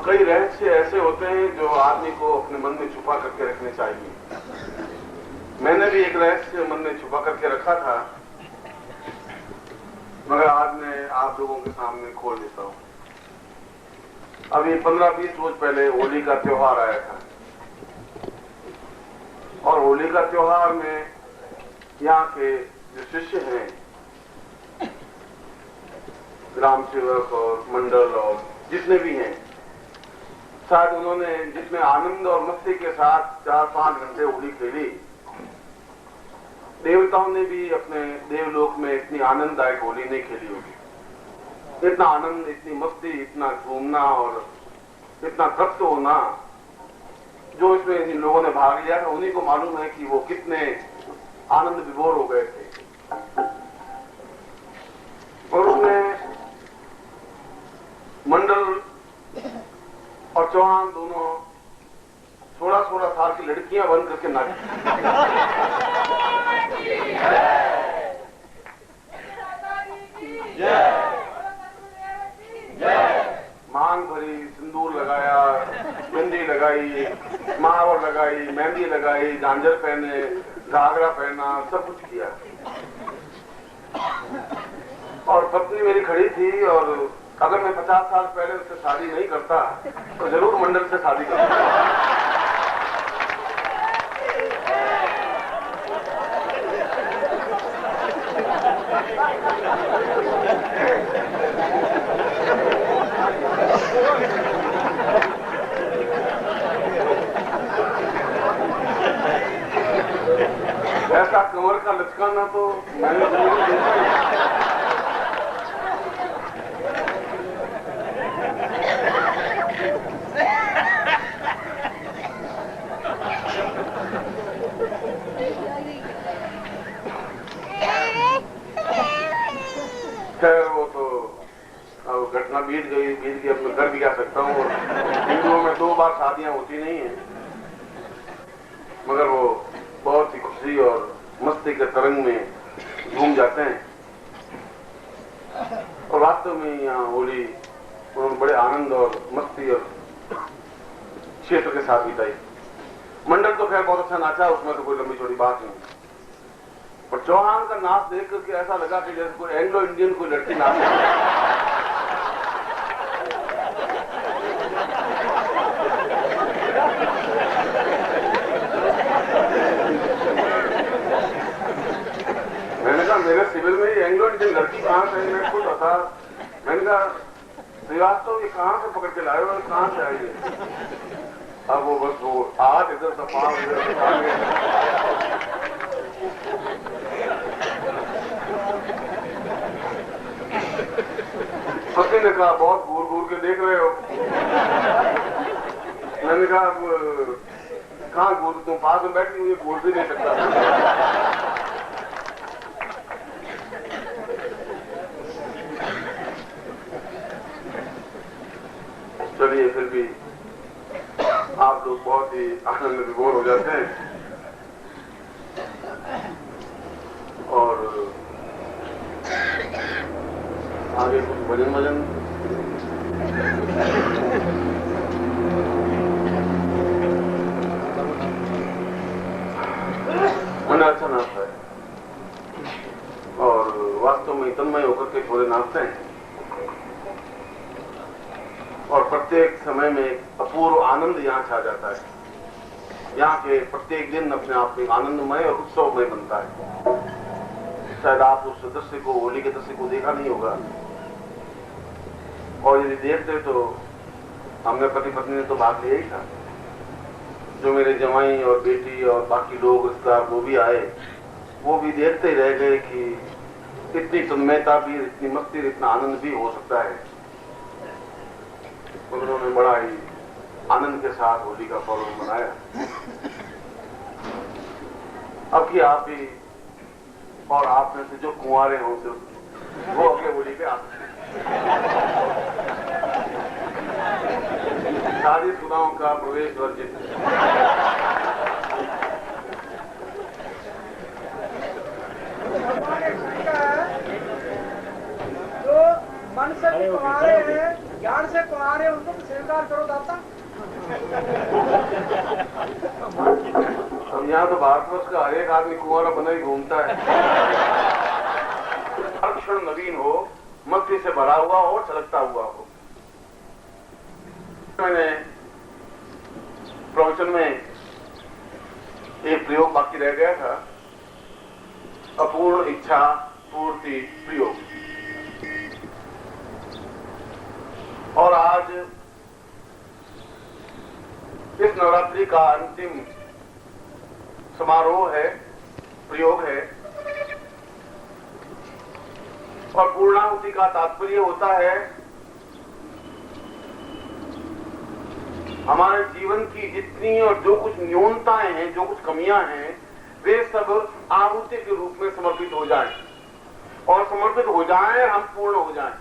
कई रहस्य ऐसे होते हैं जो आदमी को अपने मन में छुपा करके रखने चाहिए। मैंने भी एक रहस्य मन में छुपा करके रखा था, मगर आज मैं आप लोगों के सामने खोल देता हूं। अभी 15-20 रोज पहले होली का त्योहार आया था और होली का त्योहार में यहाँ के जो शिष्य हैं, ग्राम सेवक और मंडल और जितने भी हैं, शायद उन्होंने जितने आनंद और मस्ती के साथ 4-5 घंटे होली खेली, देवताओं ने भी अपने देवलोक में इतनी आनंददायक होली नहीं खेली होगी। इतना आनंद, इतनी मस्ती, इतना घूमना और इतना तृप्त होना जो इसमें जिन लोगों ने भाग लिया था, उन्हीं को मालूम है कि वो कितने आनंद विभोर हो गए थे। और उसमें मंडल और चौहान दोनों 16-16 साल की लड़कियां बन करके नाची। मांग भरी, सिंदूर लगाया, बिंदी लगाई, महावर लगाई, मेहंदी लगाई, झांझर पहने, घाघरा पहना, सब कुछ किया। और पत्नी मेरी खड़ी थी और अगर मैं 50 साल पहले उससे शादी नहीं करता तो जरूर मंडल से शादी करता। ऐसा कमर का लचकाना तो मैंने देखा नहीं। खैर वो तो अब घटना बीत गई, अब मैं कर भी क्या सकता हूँ। हिंदुओं में 2 बार शादियां होती नहीं है, मगर वो बहुत ही खुशी और मस्ती के तरंग में घूम जाते हैं। और वास्तव में यहाँ होली उन्होंने बड़े आनंद और मस्ती और क्षेत्र के साथ बिताई। मंडल तो खैर बहुत अच्छा नाचा, उसमें तो कोई लंबी चौड़ी बात नहीं, पर चौहान का नाच देख करके ऐसा लगा कि जैसे कोई एंग्लो इंडियन कोई लड़की नाच रही है। मैंने कहा मेरे सिविल में ये एंग्लो इंडियन लड़की कहाँ से? मैं खुद था। मैंने कहा श्रीवास्तव ये कहाँ से पकड़ के लाए हो, कहाँ से आई है? अब वो बस वो हाथ इधर से पांव इधर से आ गए। पति ने कहा बहुत घूर घूर के देख रहे हो। मैंने कहा अब कहाँ घूर, तुम पास में बैठी हुई घूर भी नहीं सकता। चलिए फिर भी आप लोग बहुत ही आनंद में विभोर हो जाते हैं और आगे कुछ भजन मैंने अच्छा नाचता है और वास्तव में तन्मय होकर के थोड़े नाचते हैं और प्रत्येक समय में एक अपूर्व आनंद यहाँ छा जाता है। यहाँ के प्रत्येक दिन अपने आप में आनंदमय और उत्सवमय बनता है। शायद आप उस दृश्य को, होली के दृश्य को देखा नहीं होगा, और यदि देखते तो हमने पति पत्नी ने तो भाग लिया ही था। जो मेरे जवाई और बेटी और बाकी लोग रिश्तेदार वो भी आए, वो भी देखते ही रह गए कि इतनी तन्मयता भी, इतनी मस्ती, इतना आनंद भी हो सकता है। उन्होंने बड़ा ही आनंद के साथ होली का पर्व मनाया। अब की आप भी और आप में से जो कुंवारे हों वो अगले होली पे आ सकते हैं। शादीशुदाओं का प्रवेश वर्जित। जो मन से कुंवारे हैं, ज्ञान से कुंवारे उनको तो स्वीकार करो दाता। हम यहाँ तो भारतवर्ष का हर एक आदमी कुंवारा बना ही घूमता है। हर क्षण नवीन हो, मस्ती से भरा हुआ हो, छलकता हुआ हो। मैंने प्रवचन में एक प्रयोग बाकी रह गया था, अपूर्ण इच्छा पूर्ति प्रयोग। और आज इस नवरात्रि का अंतिम समारोह है, प्रयोग है। और पूर्णाहुति का तात्पर्य होता है हमारे जीवन की जितनी और जो कुछ न्यूनताएं हैं, जो कुछ कमियां हैं, वे सब आहुति के रूप में समर्पित हो जाएं और समर्पित हो जाएं, हम पूर्ण हो जाएं।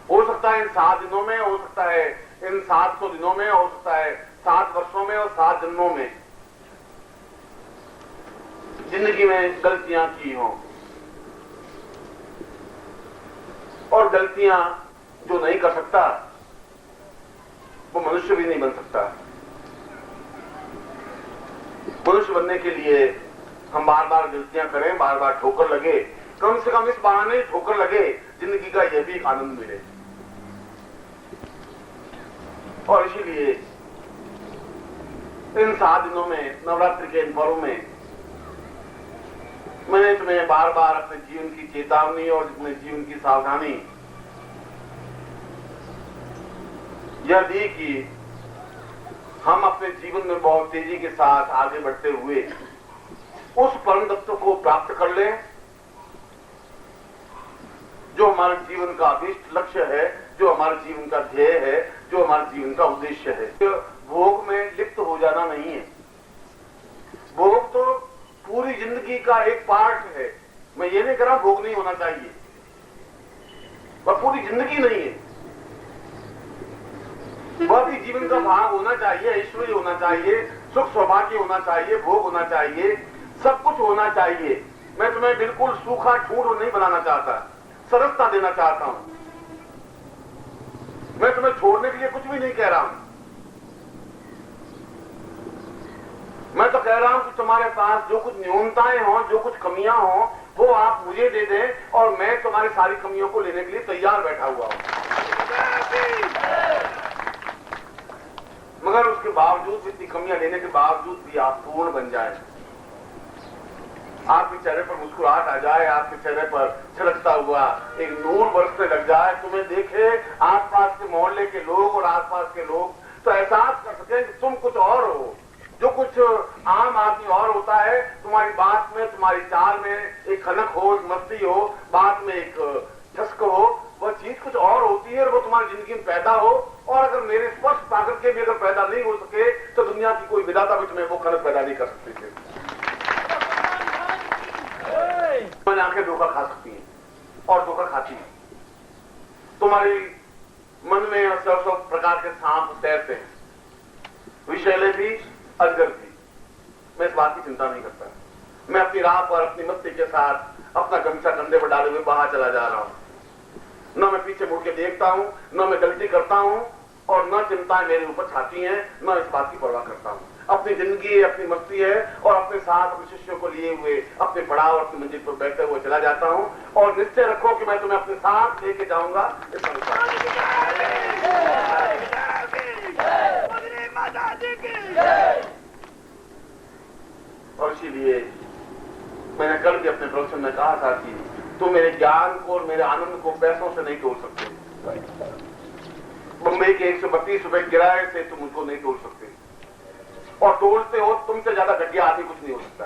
हो सकता है इन 7 दिनों में, हो सकता है इन 700 दिनों में, हो सकता है 7 वर्षों में और 7 जन्मों में जिंदगी में गलतियां की हों। और गलतियां जो नहीं कर सकता वो मनुष्य भी नहीं बन सकता। मनुष्य बनने के लिए हम बार बार गलतियां करें, बार बार ठोकर लगे, कम से कम इस बहाने ठोकर लगे जिंदगी का यह भी एक आनंद मिले। और इसीलिए इन 7 दिनों में, नवरात्रि के इन पर्व में, मैंने तुम्हें बार बार अपने जीवन की चेतावनी और अपने जीवन की सावधानी यह दी कि हम अपने जीवन में बहुत तेजी के साथ आगे बढ़ते हुए उस परम तत्व को प्राप्त कर लें जो हमारे जीवन का अभीष्ट लक्ष्य है, जो हमारे जीवन का ध्येय है, जो हमारे जीवन का उद्देश्य है। भोग में लिप्त हो जाना नहीं है। भोग तो पूरी जिंदगी का एक पार्ट है। मैं ये नहीं कह रहा भोग नहीं होना चाहिए, पर पूरी जिंदगी नहीं है। वह भी जीवन का भाग होना चाहिए, ऐश्वर्य होना चाहिए, सुख सौभाग्य होना चाहिए, भोग होना चाहिए, सब कुछ होना चाहिए। मैं तुम्हें बिल्कुल सूखा ठूंठ नहीं बनाना चाहता, सरसता देना चाहता हूं। मैं तुम्हें छोड़ने के लिए कुछ भी नहीं कह रहा हूं। मैं तो कह रहा हूं कि तुम्हारे पास जो कुछ न्यूनताएं हों, जो कुछ कमियां हों, वो आप मुझे दे दें और मैं तुम्हारी सारी कमियों को लेने के लिए तैयार बैठा हुआ हूं। मगर उसके बावजूद, इतनी कमियां लेने के बावजूद भी आप पूर्ण बन जाएं। आपके चेहरे पर मुस्कुराहट आ जाए, आपके चेहरे पर छलकता हुआ एक नूर बरसने लग जाए, तुम्हें देखे आसपास के मोहल्ले के लोग और आसपास के लोग, तो एहसास कर सके कि तुम कुछ और हो, जो कुछ आम आदमी और होता है। तुम्हारी बात में, तुम्हारी चाल में एक खनक हो, एक मस्ती हो, बात में एक ठस्क हो, वह चीज कुछ और होती है और वो तुम्हारी जिंदगी में पैदा हो। और अगर मेरे स्पर्श पाकर के भी अगर पैदा नहीं हो सके तो दुनिया की कोई विधाता भी तुम्हें वो खनक पैदा नहीं कर सकती थी। तुम्हारी आंखें धोखा खा सकती हैं और धोखा खाती हैं। तुम्हारी मन में सब प्रकार के सांप तैरते हैं, विषैले भी, अजगर भी। मैं इस बात की चिंता नहीं करता। मैं अपनी राह पर अपनी मस्ती के साथ अपना गमछा कंधे पर डाले हुए बाहर चला जा रहा हूं। न मैं पीछे मुड़ के देखता हूं, न मैं गलती करता हूं और न चिंताएं मेरे ऊपर छाती हैं, न इस बात की परवाह करता हूं। अपनी जिंदगी अपनी मस्ती है और अपने साथ अपने शिष्यों को लिए हुए अपने पड़ाव अपनी मंजिल पर बैठे हुए चला जाता हूं। और निश्चय रखो कि मैं तुम्हें अपने साथ लेके जाऊंगा। और इसीलिए मैंने कल भी अपने प्रवचन में कहा था कि तुम मेरे ज्ञान को और मेरे आनंद को पैसों से नहीं तोड़ सकते। मुंबई के 132 रुपए किराए से तुम उनको नहीं तोड़ सकते, और तोड़ते हो तुमसे ज्यादा घटिया आदमी कुछ नहीं हो सकता।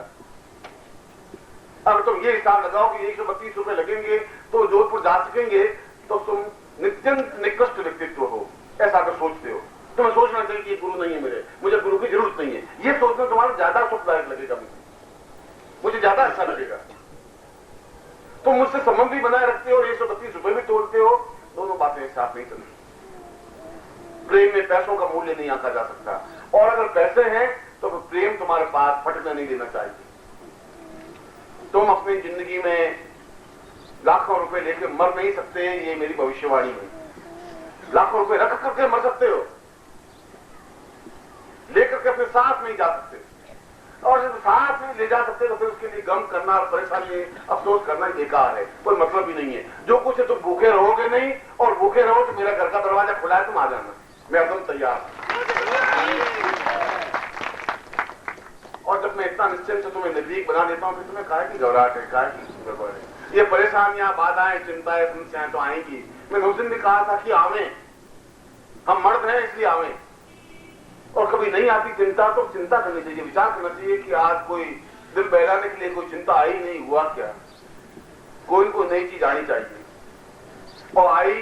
अगर तुम ये हिसाब लगाओ कि 132 रुपए लगेंगे तो जोधपुर जा सकेंगे, तो तुम नित्यंत निकृष्ट व्यक्तित्व हो, ऐसा अगर सोचते हो। तुम्हें सोचना चाहिए कि गुरु नहीं है, मुझे गुरु की जरूरत नहीं है। ये सोचना तुम्हारा ज्यादा सुखदायक लगेगा, मुझे ज्यादा अच्छा लगेगा। तुम मुझसे संबंध भी बनाए रखते हो, 132 रुपए भी तोड़ते हो, दोनों बातें साफ नहीं चलती। प्रेम में पैसों का मूल्य नहीं आंका जा सकता, और अगर पैसे हैं तो प्रेम तुम्हारे पास फटने नहीं देना चाहिए। तुम अपनी जिंदगी में लाखों रुपए लेकर मर नहीं सकते, ये मेरी भविष्यवाणी है। लाखों रुपए रख करके मर सकते हो, लेकर के अपने साथ नहीं जा सकते। और जब साथ में ले जा सकते तो फिर उसके लिए गम करना और परेशानी अफसोस करना बेकार है, कोई मतलब ही नहीं है। जो कुछ है तुम भूखे रहोगे नहीं, और भूखे रहो तो मेरा घर का दरवाजा खुला है, तुम आ जाना, मैं एकदम तैयार। और जब मैं इतना निश्चय से तुम्हें नजदीक बना देता हूं, फिर तुम्हें काहे की घबराहट है, काहे की गड़बड़ है? ये परेशानियां, बाधाएं, चिंताएं, समस्याएं तो आएंगी। मैंने उस दिन भी कहा था कि आवे, हम मर्द हैं इसलिए आवे। और कभी नहीं आती चिंता तो चिंता करनी चाहिए, विचार करना चाहिए कि आज कोई दिल बहलाने के लिए कोई चिंता आई नहीं, हुआ क्या? कोई कोई नई चीज आनी चाहिए। और आई,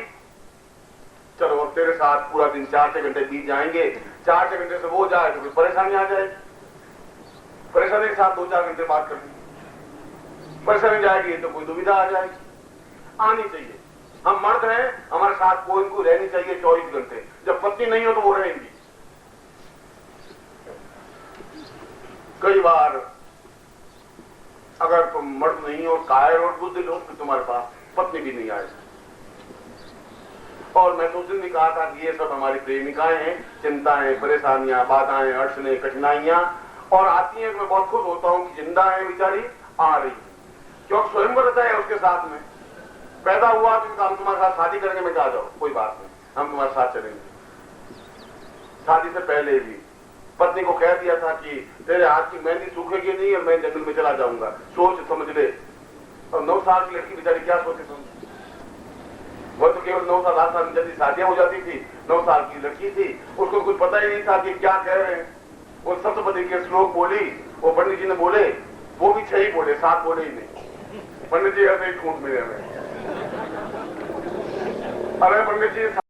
चलो अब तेरे साथ पूरा दिन 4-6 घंटे बीत जाएंगे, 4-6 घंटे से वो जाए तो फिर परेशानी आ जाएगी, परेशानी के साथ 2-4 घंटे बात करनी, परेशानी जाएगी तो कोई दुविधा आ जाएगी। आनी चाहिए, हम मर्द हैं, हमारे साथ कोई को रहनी चाहिए 24 घंटे। जब पत्नी नहीं हो तो वो रहेंगी। कई बार अगर तुम मर्द नहीं हो, कायर और बुद्धिल हो, तो तुम्हारे पास पत्नी भी नहीं आएगी। और मैं तो उस दिन भी कहा था कि ये सब हमारी प्रेमिकाएं हैं, चिंताएं, परेशानियां, बाधाएं, अड़चने, कठिनाइयां और आती हैं। मैं बहुत खुश होता हूं कि जिंदा है बेचारी, आ रही, क्योंकि स्वयंवर रहता है उसके साथ में। पैदा हुआ तो हम तुम्हारे साथ शादी करेंगे, मैं कहा जाओ कोई बात नहीं, हम तुम्हारे साथ चलेंगे। शादी से पहले भी पत्नी को कह दिया था कि तेरे हाथ की मेहंदी सूखेगी नहीं और मैं जंगल में चला जाऊंगा, सोच समझ ले। और 9 साल की लड़की बेचारी क्या सोचे समझ, वो तो केवल 9 साल 8 साल में जल्दी शादियां हो जाती थी। 9 साल की लड़की थी, उसको कुछ पता ही नहीं था कि क्या कह रहे हैं। वो सप्तपदी के श्लोक बोली, वो पंडित जी ने बोले, वो भी 6 ही बोले, 7 बोले ही नहीं। पंडित जी ऐसे ही ठूंठ मेरे में, अरे पंडित जी